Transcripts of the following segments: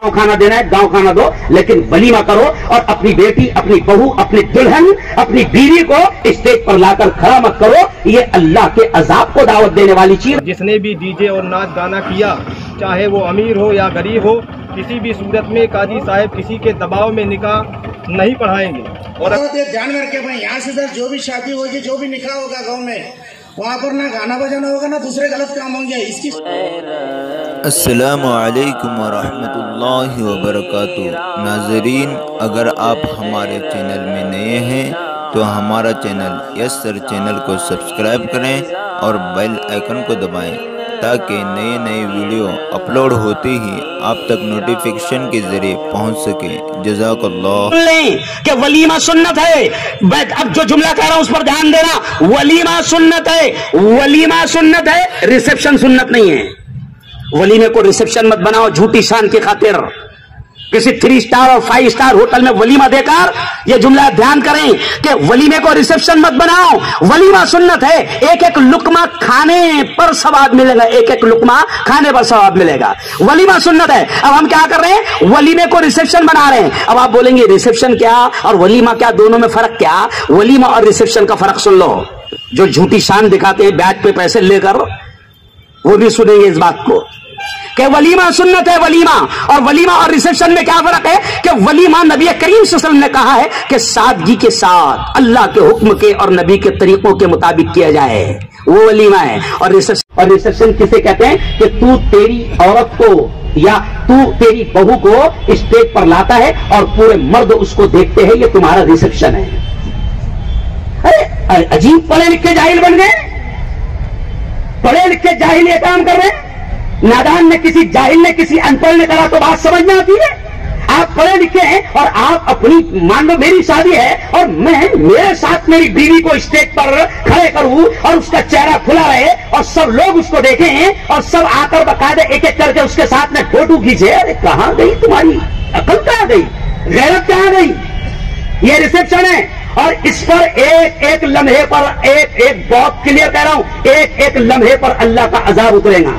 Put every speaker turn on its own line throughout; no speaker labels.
गाँव खाना देना है गाँव खाना दो, लेकिन वलीमा करो और अपनी बेटी, अपनी बहू, अपनी दुल्हन, अपनी बीवी को स्टेज पर लाकर खड़ा मत करो। ये अल्लाह के अजाब को दावत देने वाली चीज।
जिसने भी डीजे और नाच गाना किया, चाहे वो अमीर हो या गरीब हो, किसी भी सूरत में काजी साहब किसी के दबाव में निकाह नहीं पढ़ाएंगे। और
ध्यान में रखे भाई, यहाँ से जो भी शादी होगी, जो भी निकाह होगा गाँव में, वहाँ पर ना गाना बजाना होगा ना दूसरे गलत काम होंगे। इसकी
अस्सलामु अलैकुम वरहमतुल्लाहि वबरकातुहू। नाज़रीन, अगर आप हमारे चैनल में नए हैं तो हमारा चैनल यस सर चैनल को सब्सक्राइब करें और बेल आइकन को दबाएं ताकि नए नए वीडियो अपलोड होते ही आप तक नोटिफिकेशन के जरिए पहुंच सके। जज़ाकल्लाह।
कि वलीमा सुन्नत है। अब जो जुमला कह रहा हूं उस पर ध्यान देना। वलीमा सुन्नत है, वलीमा सुन्नत है, रिसेप्शन सुन्नत नहीं है। वलीमे को रिसेप्शन मत बनाओ झूठी शान की खातिर। किसी 3 स्टार और 5 स्टार होटल में वलीमा देकर, ये जुमला ध्यान करें कि वलीमे को रिसेप्शन मत बनाओ। वलीमा सुन्नत है। एक एक लुकमा खाने पर सवाब मिलेगा, एक एक लुकमा खाने पर सवाब मिलेगा। वलीमा सुन्नत है। अब हम क्या कर रहे हैं? वलीमे को रिसेप्शन बना रहे हैं। अब आप बोलेंगे रिसेप्शन क्या और वलीमा क्या, दोनों में फर्क क्या? वलीमा और रिसेप्शन का फर्क सुन लो। जो झूठी शान दिखाते हैं ब्याज पे पैसे लेकर, वो भी सुनेंगे इस बात को कि वलीमा सुन्नत है। वलीमा और रिसेप्शन में क्या फर्क है? कि वलीमा नबी करीम सल्लल्लाहु अलैहि वसल्लम ने कहा है कि सादगी के साथ अल्लाह के हुक्म के और नबी के तरीकों के मुताबिक किया जाए, वो वलीमा है। और रिसेप्शन किसे कहते हैं? कि तू तेरी औरत को या तू तेरी बहू को स्टेज पर लाता है और पूरे मर्द उसको देखते हैं, ये तुम्हारा रिसेप्शन है। अरे अजीब पढ़े लिखे जाहिल बन गए। पढ़े लिखे जाहिल ये काम कर रहे हैं। नादान ने, किसी जाहिल ने, किसी अनपढ़ ने करा तो बात समझ में आती है। आप पढ़े लिखे हैं और आप अपनी, मान लो मेरी शादी है और मैं मेरे साथ मेरी बीवी को स्टेज पर खड़े करूं और उसका चेहरा खुला रहे और सब लोग उसको देखें और सब आकर बकायदे एक एक करके उसके साथ में फोटो खींचे। अरे कहां गई तुम्हारी अकल, कहां गई गैरत, कहां गई? ये रिसेप्शन है। और इस पर एक एक लम्हे पर, एक बहुत क्लियर कह रहा हूं, एक एक लम्हे पर अल्लाह का अजाब उतरेगा,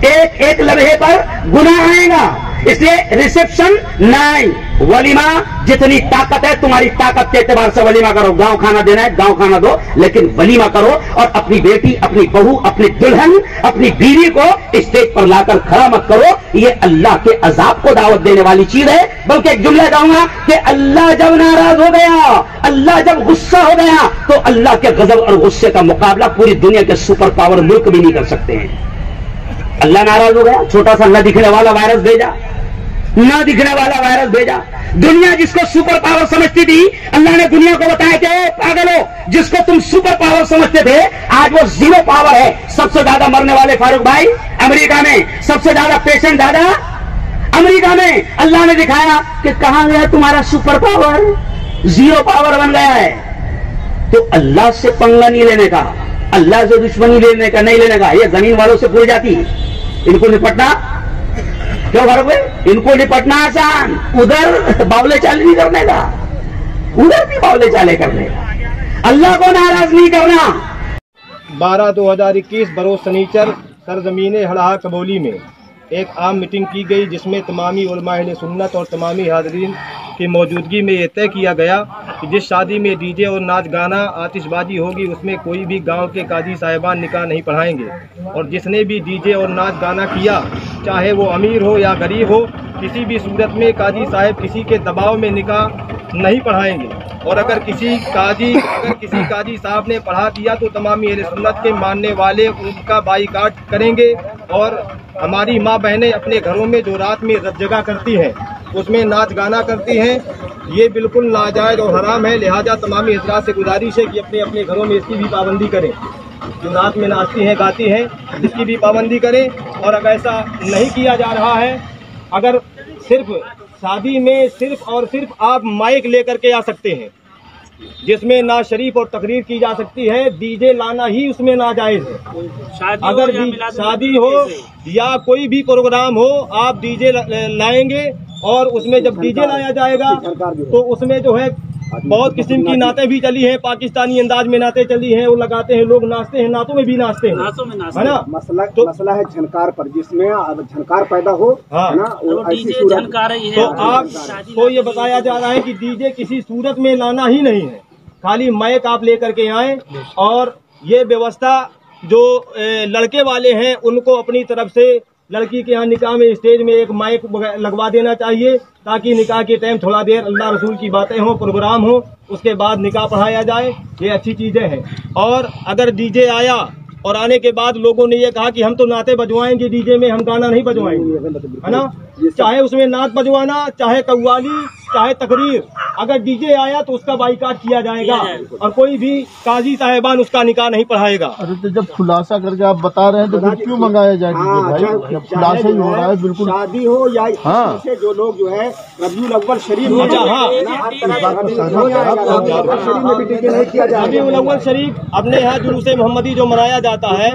एक एक लम्हे पर गुनाह आएगा। इसलिए रिसेप्शन नहीं, वलीमा जितनी ताकत है तुम्हारी ताकत के एतबार से वलीमा करो। गांव खाना देना है गांव खाना दो, लेकिन वलीमा करो और अपनी बेटी, अपनी बहू, अपनी दुल्हन, अपनी बीवी को स्टेज पर लाकर खड़ा मत करो। ये अल्लाह के अजाब को दावत देने वाली चीज है। बल्कि एक जुमला कहूंगा कि अल्लाह जब नाराज हो गया, अल्लाह जब गुस्सा हो गया, तो अल्लाह के गजब और गुस्से का मुकाबला पूरी दुनिया के सुपर पावर मुल्क भी नहीं कर सकते हैं। अल्लाह नाराज हो गया, छोटा सा न दिखने वाला वायरस भेजा, न दिखने वाला वायरस भेजा। दुनिया जिसको सुपर पावर समझती थी, अल्लाह ने दुनिया को बताया कि पागलो, जिसको तुम सुपर पावर समझते थे, आज वो 0 पावर है। सबसे ज्यादा मरने वाले फारूक भाई अमेरिका में, सबसे ज्यादा पेशेंट दादा अमेरिका में। अल्लाह ने दिखाया कि कहां गया तुम्हारा सुपर पावर, 0 पावर बन गया है। तो अल्लाह से पंगा नहीं लेने का, अल्लाह से दुश्मनी लेने का नहीं लेने का। ये जमीन वालों से पूरी जाती, इनको निपटना क्यों फर्क है? इनको निपटना आसान, उधर बावले चाले नहीं करने का, उधर भी बावले चाले करने का। अल्लाह को नाराज नहीं करना।
12/2021 बरोज शनीचर सरजमीन हड़हा कबोली में एक आम मीटिंग की गई, जिसमें तमामी उलमा अहले सुन्नत और तमामी हाज़रीन की मौजूदगी में ये तय किया गया कि जिस शादी में डीजे और नाच गाना आतिशबाजी होगी उसमें कोई भी गांव के काजी साहिबान निकाह नहीं पढ़ाएंगे। और जिसने भी डीजे और नाच गाना किया, चाहे वो अमीर हो या गरीब हो, किसी भी सूरत में काजी साहब किसी के दबाव में निकाह नहीं पढ़ाएंगे। और अगर किसी काजी साहब ने पढ़ा दिया तो तमामी अहले सुन्नत के मानने वाले उनका बाईकाट करेंगे। और हमारी माँ बहनें अपने घरों में जो रात में जगह करती हैं, उसमें नाच गाना करती हैं, ये बिल्कुल नाजायज़ और हराम है। लिहाजा तमामी हज़रात से गुजारिश है कि अपने अपने घरों में इसकी भी पाबंदी करें। जो रात में नाचती हैं गाती हैं, इसकी भी पाबंदी करें। और अगर ऐसा नहीं किया जा रहा है, अगर सिर्फ शादी में सिर्फ और सिर्फ आप माइक लेकर के आ सकते हैं, जिसमें ना शरीफ और तकरीर की जा सकती है, डीजे लाना ही उसमें नाजायज है। अगर शादी हो या कोई भी प्रोग्राम हो, आप डीजे लाएंगे और उसमें जब डीजे लाया जाएगा तो उसमें जो है बहुत किस्म की नातें भी चली हैं, पाकिस्तानी अंदाज में नातें चली हैं, वो लगाते हैं, लोग नाचते हैं, नातों में भी नाचते हैं, है ना।
मसला है झनकार पर, जिसमें झनकार पैदा हो, है ना, ऐसी सूरत।
तो आपको ये बताया जा रहा है कि डीजे किसी सूरत में लाना ही नहीं है, खाली माइक आप लेकर के आए, और ये व्यवस्था जो लड़के वाले हैं उनको अपनी तरफ से लड़की के यहाँ निकाह में स्टेज में एक माइक लगवा देना चाहिए, ताकि निकाह के टाइम थोड़ा देर अल्लाह रसूल की बातें हो, प्रोग्राम हो, उसके बाद निकाह पढ़ाया जाए। ये अच्छी चीजें हैं। और अगर डीजे आया और आने के बाद लोगों ने ये कहा कि हम तो नाते बजवाएंगे डीजे में, हम गाना नहीं बजवाएंगे, है ना, चाहे उसमें नात बजवाना, चाहे कव्वाली, चाहे तकरीर, अगर डीजे आया तो उसका बाइकाट किया जाएगा और कोई भी काजी साहिबान उसका निकाह नहीं पढ़ाएगा।
अरे तो जब खुलासा करके आप बता रहे हैं तो फिर क्यों मंगाया जाए भाई? जब खुलासा ही हो रहा है, बिल्कुल
शादी हो या
हाँ,
से जो लोग जो है रबीउल अव्वल शरीफ में
रबीउल अव्वल शरीफ अपने यहाँ जुलूसे मोहम्मदी जो मनाया जाता है,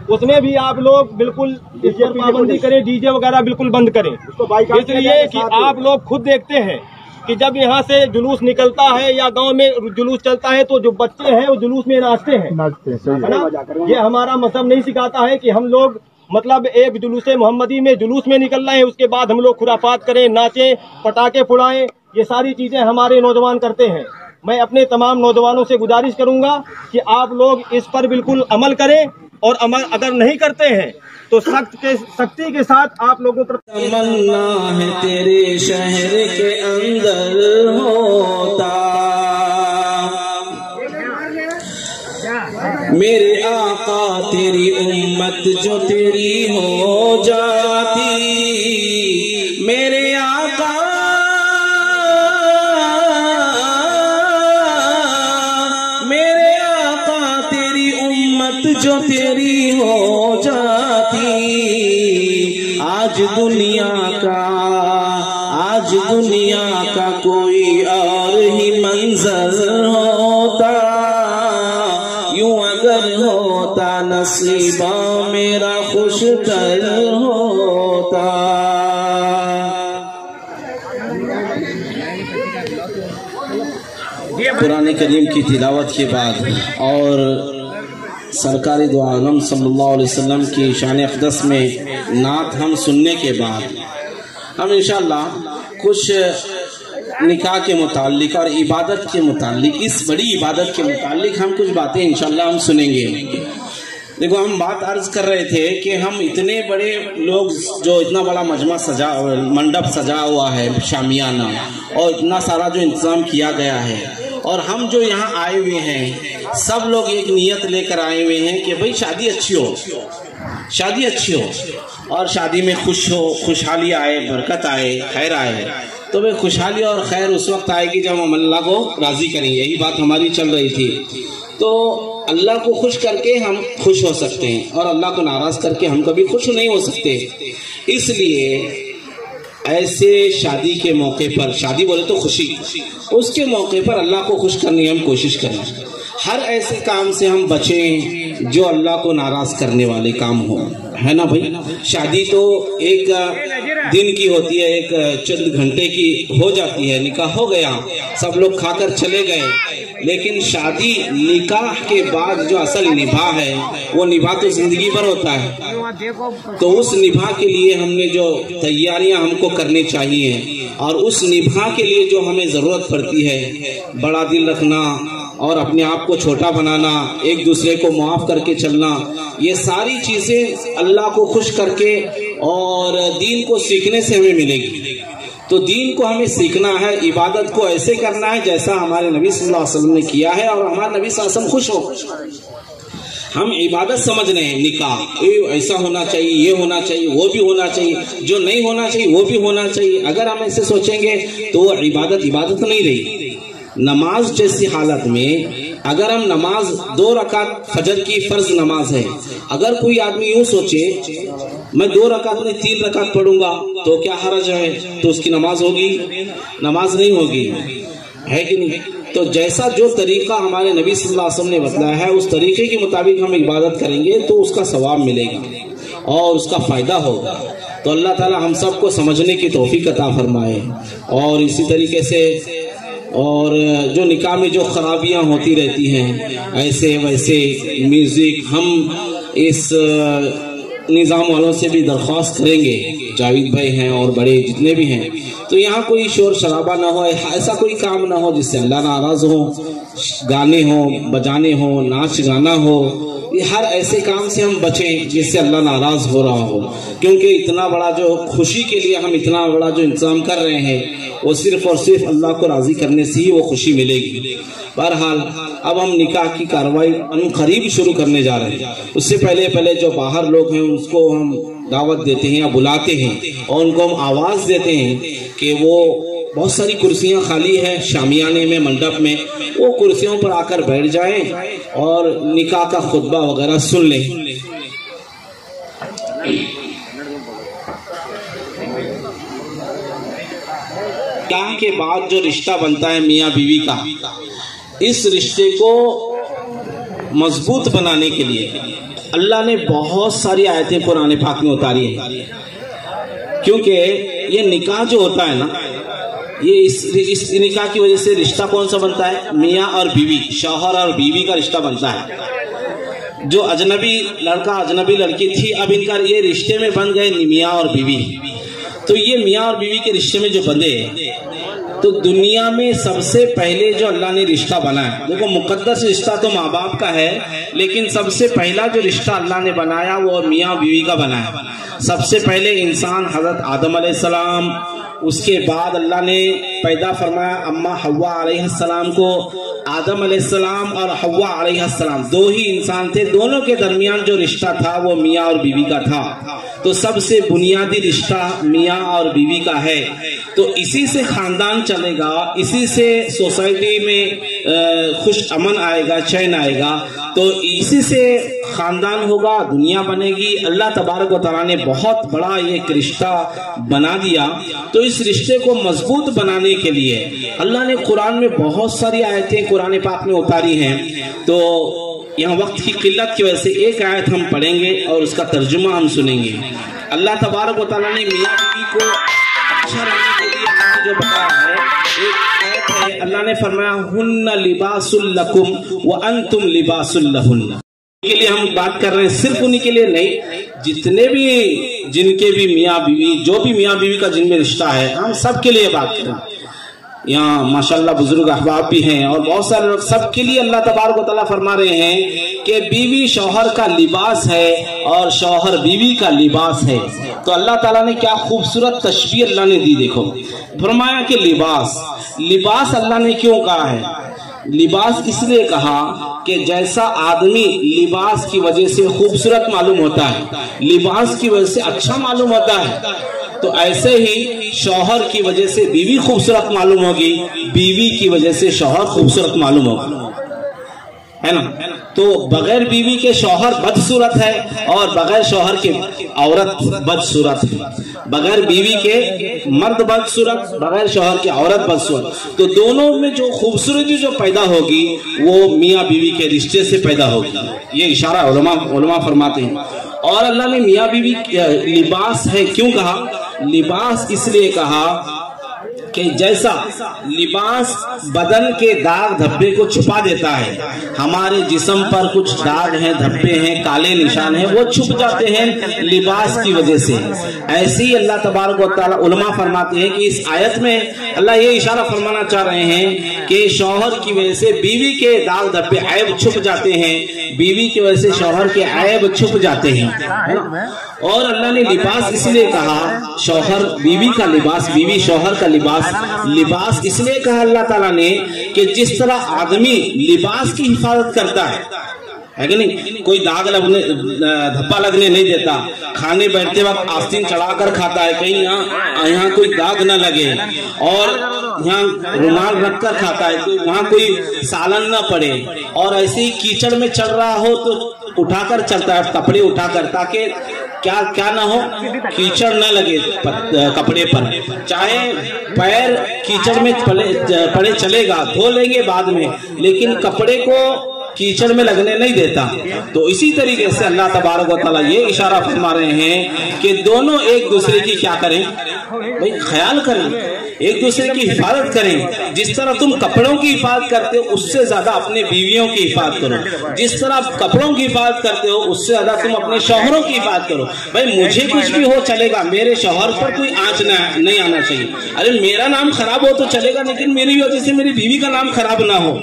उसमें भी आप लोग बिल्कुल इस पर पाबंदी करें, डीजे वगैरह बिल्कुल बंद करें। इसलिए कि आप लोग खुद देखते हैं कि जब यहाँ से जुलूस निकलता है या गांव में जुलूस चलता है तो जो बच्चे हैं वो जुलूस में नाचते हैं, है ना। ये हमारा मजहब नहीं सिखाता है कि हम लोग मतलब एक जुलूसे मोहम्मदी में जुलूस में निकल रहे हैं, उसके बाद हम लोग खुराफात करें, नाचें, पटाखे फुड़ाएं। ये सारी चीजें हमारे नौजवान करते हैं। मैं अपने तमाम नौजवानों से गुजारिश करूंगा कि आप लोग इस पर बिल्कुल अमल करें, और अमल अगर नहीं करते हैं तो सख्ती के साथ आप लोगों पर
तमन्ना है तेरे शहर के अंदर होता, मेरे आका तेरी उम्मत जो तेरी हो जाती, मेरे आका जो तेरी हो जाती, आज दुनिया का कोई और ही मंजर होता, यूं अगर होता नसीबा मेरा खुशतर होता। कुरान करीम की तिलावत के बाद और सरकारी दो आलम सल्लल्लाहु अलैहि वसल्लम की शान अक़दस में नात हम सुनने के बाद हम इंशाअल्लाह कुछ निकाह के मुताल्लिक और इबादत के मुताल्लिक, इस बड़ी इबादत के मुताल्लिक हम कुछ बातें इंशाअल्लाह हम सुनेंगे। देखो, हम बात अर्ज कर रहे थे कि हम इतने बड़े लोग जो इतना बड़ा मजमा मंडप सजा हुआ है, शामियाना, और इतना सारा जो इंतजाम किया गया है, और हम जो यहाँ आए हुए हैं सब लोग एक नियत लेकर आए हुए हैं कि भाई शादी अच्छी हो, शादी अच्छी हो, और शादी में खुश हो, खुशहाली आए, बरकत आए, खैर आए। तो भाई खुशहाली और खैर उस वक्त आएगी जब हम अल्लाह को राजी करेंगे। यही बात हमारी चल रही थी। तो अल्लाह को खुश करके हम खुश हो सकते हैं, और अल्लाह को नाराज करके हम कभी खुश नहीं हो सकते। इसलिए ऐसे शादी के मौके पर, शादी बोले तो खुशी, उसके मौके पर अल्लाह को खुश करने हम कोशिश करें। हर ऐसे काम से हम बचें जो अल्लाह को नाराज करने वाले काम हो, है ना भाई। शादी तो एक दिन की होती है, एक चंद घंटे की हो जाती है, निकाह हो गया, सब लोग खाकर चले गए। लेकिन शादी निकाह के बाद जो असल निभा है वो निभा तो जिंदगी भर होता है। तो उस निभा के लिए हमने जो तैयारियां हमको करनी चाहिए, और उस निभा के लिए जो हमें जरूरत पड़ती है, बड़ा दिल रखना और अपने आप को छोटा बनाना, एक दूसरे को माफ करके चलना, ये सारी चीजें अल्लाह को खुश करके और दीन को सीखने से हमें मिलेगी। तो दीन को हमें सीखना है, इबादत को ऐसे करना है जैसा हमारे नबी सल्लल्लाहु अलैहि वसल्लम ने किया है, और हमारे नबी सल्लल्लाहु अलैहि वसल्लम खुश हो। हम इबादत समझ रहे हैं, निकाह ऐसा होना चाहिए, ये होना चाहिए, वो भी होना चाहिए, जो नहीं होना चाहिए वो भी होना चाहिए। अगर हम ऐसे सोचेंगे तो वो इबादत नहीं रही। नमाज जैसी हालत में अगर हम नमाज 2 रकात फजर की फर्ज नमाज है, अगर कोई आदमी यूं सोचे मैं 2 रकात नहीं 3 रकात पढ़ूंगा तो क्या हरज है, तो उसकी नमाज होगी? नमाज नहीं होगी, है कि नहीं। तो जैसा जो तरीका हमारे नबी सल्लल्लाहु अलैहि वसल्लम ने बताया है, उस तरीके के मुताबिक हम इबादत करेंगे तो उसका सवाब मिलेगा और उसका फायदा होगा। तो अल्लाह ताला हम सबको समझने की तौफीक अता फरमाए। और इसी तरीके से और जो निकाह में जो खराबियां होती रहती हैं ऐसे वैसे म्यूज़िक, हम इस निज़ाम वालों से भी दरख्वास्त करेंगे, जावेद भाई हैं और बड़े जितने भी हैं, तो यहाँ कोई शोर शराबा ना हो, ऐसा कोई काम ना हो जिससे अल्लाह नाराज़ हो। गाने हो, बजाने हो, नाच गाना हो, ये हर ऐसे काम से हम बचें जिससे अल्लाह नाराज़ हो रहा हो, क्योंकि इतना बड़ा जो खुशी के लिए हम इतना बड़ा जो इंतज़ाम कर रहे हैं वो सिर्फ़ और सिर्फ अल्लाह को राज़ी करने से ही वो खुशी मिलेगी। बहरहाल अब हम निकाह की कार्रवाई हम करीब शुरू करने जा रहे हैं। उससे पहले जो बाहर लोग हैं उनको हम दावत देते हैं या बुलाते हैं और उनको हम आवाज़ देते हैं कि वो बहुत सारी कुर्सियां खाली हैं शामियाने में, मंडप में, वो कुर्सियों पर आकर बैठ जाएं और निकाह का खुतबा वगैरह सुन लें। निकाह के बाद जो रिश्ता बनता है मियाँ बीवी का, इस रिश्ते को मजबूत बनाने के लिए अल्लाह ने बहुत सारी आयतें कुरान पाक में उतारी हैं, क्योंकि ये निकाह जो होता है ना, ये इस निकाह की वजह से रिश्ता कौन सा बनता है? मियाँ और बीवी, शौहर और बीवी का रिश्ता बनता है। जो अजनबी लड़का अजनबी लड़की थी, अब इनका ये रिश्ते में बन गए मियाँ और बीवी। तो ये मियाँ और बीवी के रिश्ते में जो बंधे, तो दुनिया में सबसे पहले जो अल्लाह ने रिश्ता बनाया, देखो मुकद्दस रिश्ता तो माँ बाप का है, लेकिन सबसे पहला जो रिश्ता अल्लाह ने बनाया वो मियाँ बीवी का बनाया। सबसे पहले इंसान हजरत आदम अलैहिस्सलाम, उसके बाद अल्लाह ने पैदा फरमाया अम्मा हव्वा अलैहिस्सलाम को। आदम अलैहिस्सलाम और हव्वा अलैहिस्सलाम दो ही इंसान थे, दोनों के दरमियान जो रिश्ता था वो मियाँ और बीवी का था। तो सबसे बुनियादी रिश्ता मियाँ और बीवी का है। तो इसी से खानदान चलेगा, इसी से सोसाइटी में खुश अमन आएगा, चैन आएगा, तो इसी से खानदान होगा, दुनिया बनेगी। अल्लाह तबारक व तआला ने बहुत बड़ा एक रिश्ता बना दिया। तो इस रिश्ते को मजबूत बनाने के लिए अल्लाह ने कुरान में बहुत सारी आयतें कुरान पाक में उतारी हैं। तो यहाँ वक्त की किल्लत की वजह से एक आयत हम पढ़ेंगे और उसका तर्जुमा हम सुनेंगे। अल्लाह तबारक व तआला ने मियाँ बीवी को अच्छा रहने के लिए हमें जो बताया है, एक आयत है, अल्लाह ने फरमाया हुन्ना लिबासुल लकुम व अंतुम लिबासुल लहुन्ना। के लिए हम बात कर रहे हैं, सिर्फ उन्हीं के लिए नहीं, जितने भी जिनके भी मियाँ बीवी, जो भी मियाँ बीवी का जिनमें रिश्ता है, हम सब के लिए बात करें। यहाँ माशाल्लाह बुजुर्ग अहबाब भी हैं और बहुत सारे लोग, सबके लिए अल्लाह तबारक व तआला फरमा रहे हैं कि बीवी शौहर का लिबास है और शौहर बीवी का लिबास है। तो अल्लाह ताला ने क्या खूबसूरत तशबीह अल्लाह ने दी। देखो फरमाया कि लिबास अल्लाह ने क्यों कहा है? लिबास इसलिए कहा कि जैसा आदमी लिबास की वजह से खूबसूरत मालूम होता है, लिबास की वजह से अच्छा मालूम होता है, तो ऐसे ही शौहर की वजह से बीवी खूबसूरत मालूम होगी, बीवी की वजह से शौहर खूबसूरत मालूम होगा, है ना। तो बगैर बीवी के शौहर बदसूरत है और बगैर शौहर के औरत बदसूरत है। बगैर बीवी के मर्द बदसूरत, बगैर शौहर के औरत बदसूरत। तो दोनों में जो खूबसूरती जो पैदा होगी वो मियाँ बीवी के रिश्ते से पैदा होगी। ये इशारा उलमा फरमाते हैं। और अल्लाह ने मियाँ बीवी लिबास है क्यों कहा? लिबास इसलिए कहा कि जैसा लिबास बदन के दाग धब्बे को छुपा देता है, हमारे जिस्म पर कुछ दाग हैं, धब्बे हैं, काले निशान हैं, वो छुप जाते हैं लिबास की वजह से। ऐसे ही अल्लाह तबारक व तआला उलमा फरमाते हैं कि इस आयत में अल्लाह ये इशारा फरमाना चाह रहे हैं कि शौहर की वजह से बीवी के दाग धब्बे ऐब छुप जाते हैं, बीवी की वजह से शौहर के ऐब छुप जाते हैं, है ना। और अल्लाह ने लिबास इसलिए कहा, शौहर बीवी का लिबास, बीवी शौहर का लिबास इसलिए कहा अल्लाह ताला ने कि जिस तरह आदमी लिबास की हिफाजत करता है कि नहीं, कोई दाग लगने, धब्बा लगने नहीं देता, खाने बैठते वक्त आस्तीन चढ़ाकर खाता है, कहीं यहाँ कोई दाग न लगे, और यहाँ रुमाल रखकर खाता है तो वहाँ कोई सालन न पड़े, और ऐसे ही कीचड़ में चल रहा हो तो उठाकर चलता है, कपड़े उठाकर, ताकि क्या ना हो, कीचड़ न लगे कपड़े पर। चाहे पैर कीचड़ में पड़े चलेगा, धो लेंगे बाद में, लेकिन कपड़े को कीचड़ में लगने नहीं देता। तो इसी तरीके से अल्लाह तबारक व तआला ये इशारा फरमा रहे हैं कि दोनों एक दूसरे की क्या करें भाई, ख्याल करें, एक दूसरे की हिफाजत करें। जिस तरह तुम कपड़ों की हिफाजत करते हो उससे ज्यादा अपने बीवियों की हिफाजत करो। जिस तरह आप कपड़ों की हिफाजत करते हो उससे ज्यादा तुम अपने शौहरों की हिफाजत करो। भाई मुझे कुछ भी हो चलेगा, मेरे शौहर पर कोई आंच नहीं आना चाहिए। अरे मेरा नाम खराब हो तो चलेगा, लेकिन मेरी वजह से मेरी बीवी का नाम खराब ना हो।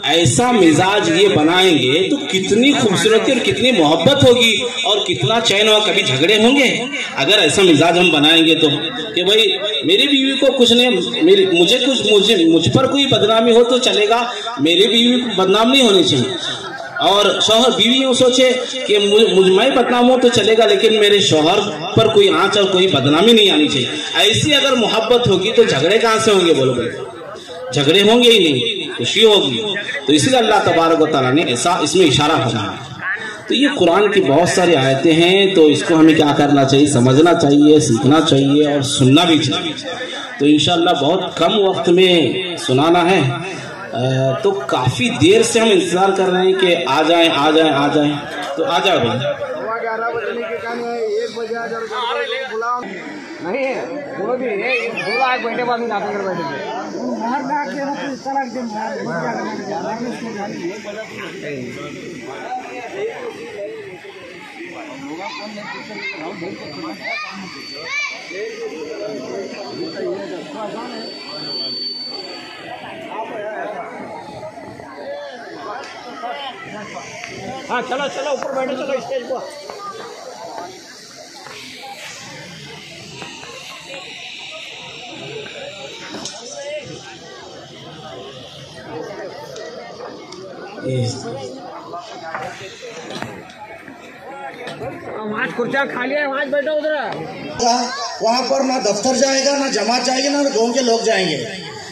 ऐसा मिजाज ये बनाएंगे तो कितनी खूबसूरती और कितनी मोहब्बत होगी और कितना चैन और कभी झगड़े होंगे। अगर ऐसा मिजाज हम बनाएंगे तो कि भाई मेरी बीवी को कुछ नहीं, मुझ पर कोई बदनामी हो तो चलेगा, मेरी बीवी को बदनाम नहीं होनी चाहिए। और शौहर बीवी यूँ सोचे कि मुझ में बदनाम हो तो चलेगा, लेकिन मेरे शौहर पर कोई आंच और कोई बदनामी नहीं आनी चाहिए। ऐसी अगर मोहब्बत होगी तो झगड़े कहाँ से होंगे, बोलो भाई, झगड़े होंगे ही नहीं, खुशी होगी। तो इसलिए अल्लाह तबारक व तआला ने ऐसा इसमें इशारा फरमाया। तो ये कुरान की बहुत सारी आयतें हैं, तो इसको हमें क्या करना चाहिए, समझना चाहिए, सीखना चाहिए और सुनना भी चाहिए। तो इंशाअल्लाह बहुत कम वक्त में सुनाना है, तो काफी देर से हम इंतजार कर रहे हैं कि आ जाएं आ जाएं आ जाएं, तो आ जाओ भाई।
1 बजे नहीं है, वो भी है, 2 लाख बैठे बाद में नाटक कर बैठे थे। हाँ चलो चलो ऊपर बैठो, चलो स्टेज पर। वहाँ कुर्सियाँ खाली है, वहाँ बैठो उधर।
वहाँ पर ना दफ्तर जाएगा, ना जमात जाएगी, ना गांव के लोग जाएंगे।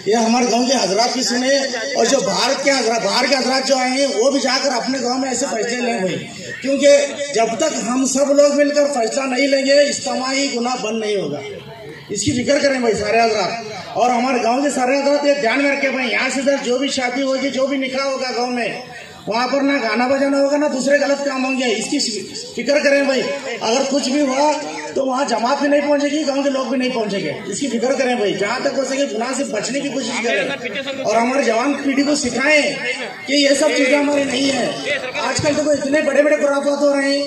ये हमारे गांव के हजरात की सुने, और जो बाहर के हजरात जो आएंगे वो भी जाकर अपने गांव में ऐसे फैसले लें भाई, क्योंकि जब तक हम सब लोग मिलकर फैसला नहीं लेंगे इज्तिमाई गुनाह बंद नहीं होगा। इसकी फिक्र करें भाई सारे हजरात, और हमारे गांव के सारे हजरात ये ध्यान में रखें भाई, यहाँ से इधर जो भी शादी होगी, जो भी निकाह होगा गाँव में, वहाँ पर ना गाना बजाना होगा, ना दूसरे गलत काम होंगे। इसकी फिक्र करें भाई। अगर कुछ भी हुआ तो वहाँ जमात भी नहीं पहुँचेगी, गांव के लोग भी नहीं पहुँचेंगे। इसकी फिक्र करें भाई, जहाँ तक हो सके गुनाह से बचने की कोशिश करें, और हमारे जवान पीढ़ी को सिखाएं कि ये सब चीजें हमारी नहीं है। आजकल तो इतने बड़े बड़े खुराफात हो रहे हैं,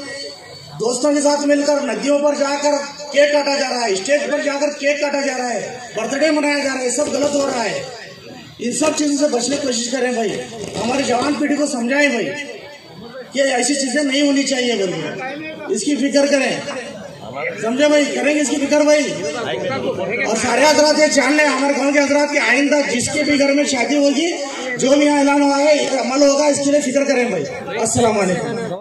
दोस्तों के साथ मिलकर नदियों पर जाकर केक काटा जा रहा है, स्टेज पर जाकर केक काटा जा रहा है, बर्थडे मनाया जा रहा है, सब गलत हो रहा है। इन सब चीजों से बचने की कोशिश करें भाई, हमारी जवान पीढ़ी को समझाएं भाई कि ऐसी चीजें नहीं होनी चाहिए बोलिए। इसकी फिक्र करें, समझे भाई, करेंगे इसकी फिक्र भाई। और सारे हजरात ये जान लें, हमारे गांव के हजरात की आइंदा जिसके भी घर में शादी होगी, जो भी यहाँ ऐलान हुआ है अमल होगा, इसके लिए फिक्र करें भाई। अस्सलाम वालेकुम।